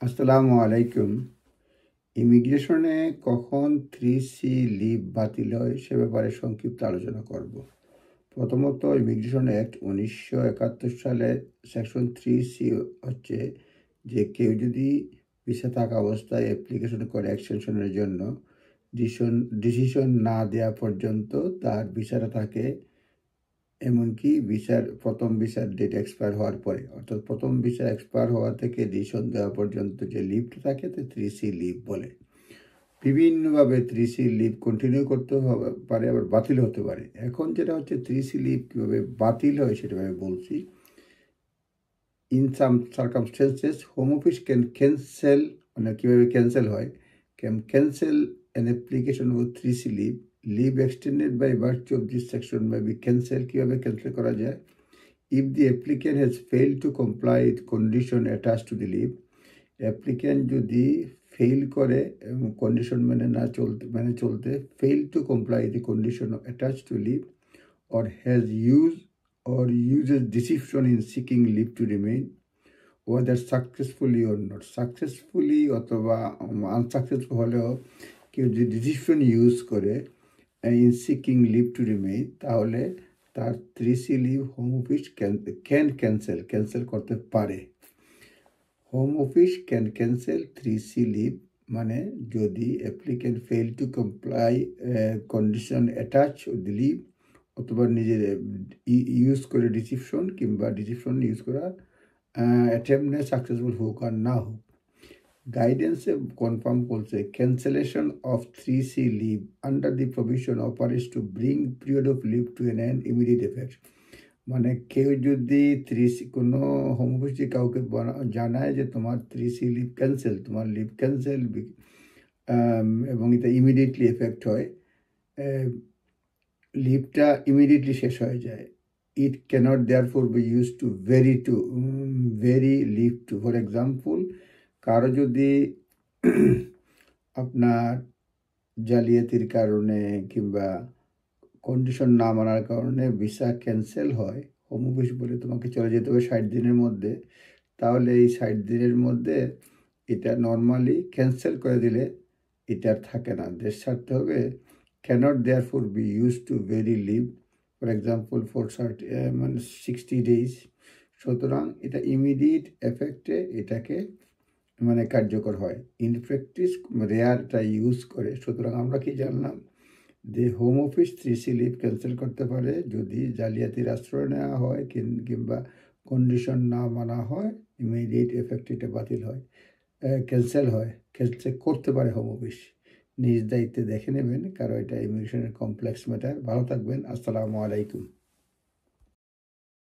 আসসালামু আলাইকুম। ইমিগ্রেশনে কখন 3C লিভ বাতিল হয় সে ব্যাপারে সংক্ষিপ্ত আলোচনা করব। প্রথমত, ইমিগ্রেশন অ্যাক্ট 1971 সালে সেকশন 3C হচ্ছে যে কেউ যদি ভিসা থাকা অবস্থায় অ্যাপ্লিকেশন করে এক্সটেনশনের জন্য ডিসিশন না দেওয়া পর্যন্ত তার ভিসাটা থাকে, এমনকি প্রথম ভিসার ডেট এক্সপায়ার হওয়ার পরে, অর্থাৎ প্রথম ভিসা এক্সপায়ার হওয়া থেকে ডিসিশন দেওয়া পর্যন্ত যে লিভটা থাকে তা 3C লিভ বলে। বিভিন্নভাবে 3C লিভ কন্টিনিউ করতে পারে, আবার বাতিল হতে পারে। এখন যেটা হচ্ছে 3C লিভ কীভাবে বাতিল হয় সেটা আমি বলছি। In some circumstances home office can cancel, মানে কীভাবে ক্যান্সেল হয়, cancel an application with 3C leave. Leave extended by virtue of this section by be cancel. কীভাবে ক্যান্সেল করা যায়? If the applicant has failed to comply with condition attached to the leave, applicant যদি fail করে এবং condition মেনে চলতে fail to comply with the condition attached to leave, or has used or uses deception in seeking leave to remain, whether successfully or not, successfully অথবা unsuccessful হলেও কেউ যদি deception use করে in seeking leave to remain, তাহলে তার 3C leave home office cancel করতে পারে। Home office can cancel 3C leave মানে যদি applicant fail to comply condition attach the leave, অথবা নিজের ইউজ করে ডিসিপশন কিংবা ডিসিপশন ইউজ করার অ্যাটেম্পটে সাকসেসফুল হোক আর না হোক। গাইডেন্সে কনফার্ম করছে cancellation of 3C leave under the provision operates to bring period of leave to an end immediate effect. মানে কেউ যদি 3C কোনো হোম অফিসে কাউকে জানায় যে তোমার 3C লিভ ক্যান্সেল, তোমার লিভ ক্যান্সেল, এবং এটা ইমিডিয়েটলি এফেক্ট হয়, লিভটা ইমিডিয়েটলি শেষ হয়ে যায়। It cannot therefore be use to very live too. For example, কারো যদি আপনার জালিয়াতির কারণে কিংবা কন্ডিশন না মানার কারণে ভিসা ক্যান্সেল হয়, হোম অফিস বলে তোমাকে চলে যেতে হবে 60 দিনের মধ্যে, তাহলে এই 60 দিনের মধ্যে এটা নর্মালি ক্যান্সেল করে দিলে এটা আর থাকে না, দেশ ছাড়তে হবে। Cannot therefore be use to very leave, for example for 60 days. সুতরাং এটা ইমিডিয়েট এফেক্টে এটাকে কার্যকর হয়। ইন প্র্যাকটিস রেয়ারটা ইউজ করে। সুতরাং আমরা কি জানলাম যে home office 3C leave cancel করতে পারে যদি জালিয়াতির আশ্রয় নেওয়া হয় কিংবা কন্ডিশন না মানা হয়, ইমিডিয়েট এফেক্ট এটা বাতিল হয়, ক্যান্সেল করতে পারে হোম অফিস। নিজ দায়িত্বে দেখে নেবেন, কারণ এটা ইমিগ্রেশনের কমপ্লেক্স ম্যাটার। ভালো থাকবেন। আসসালামু আলাইকুম।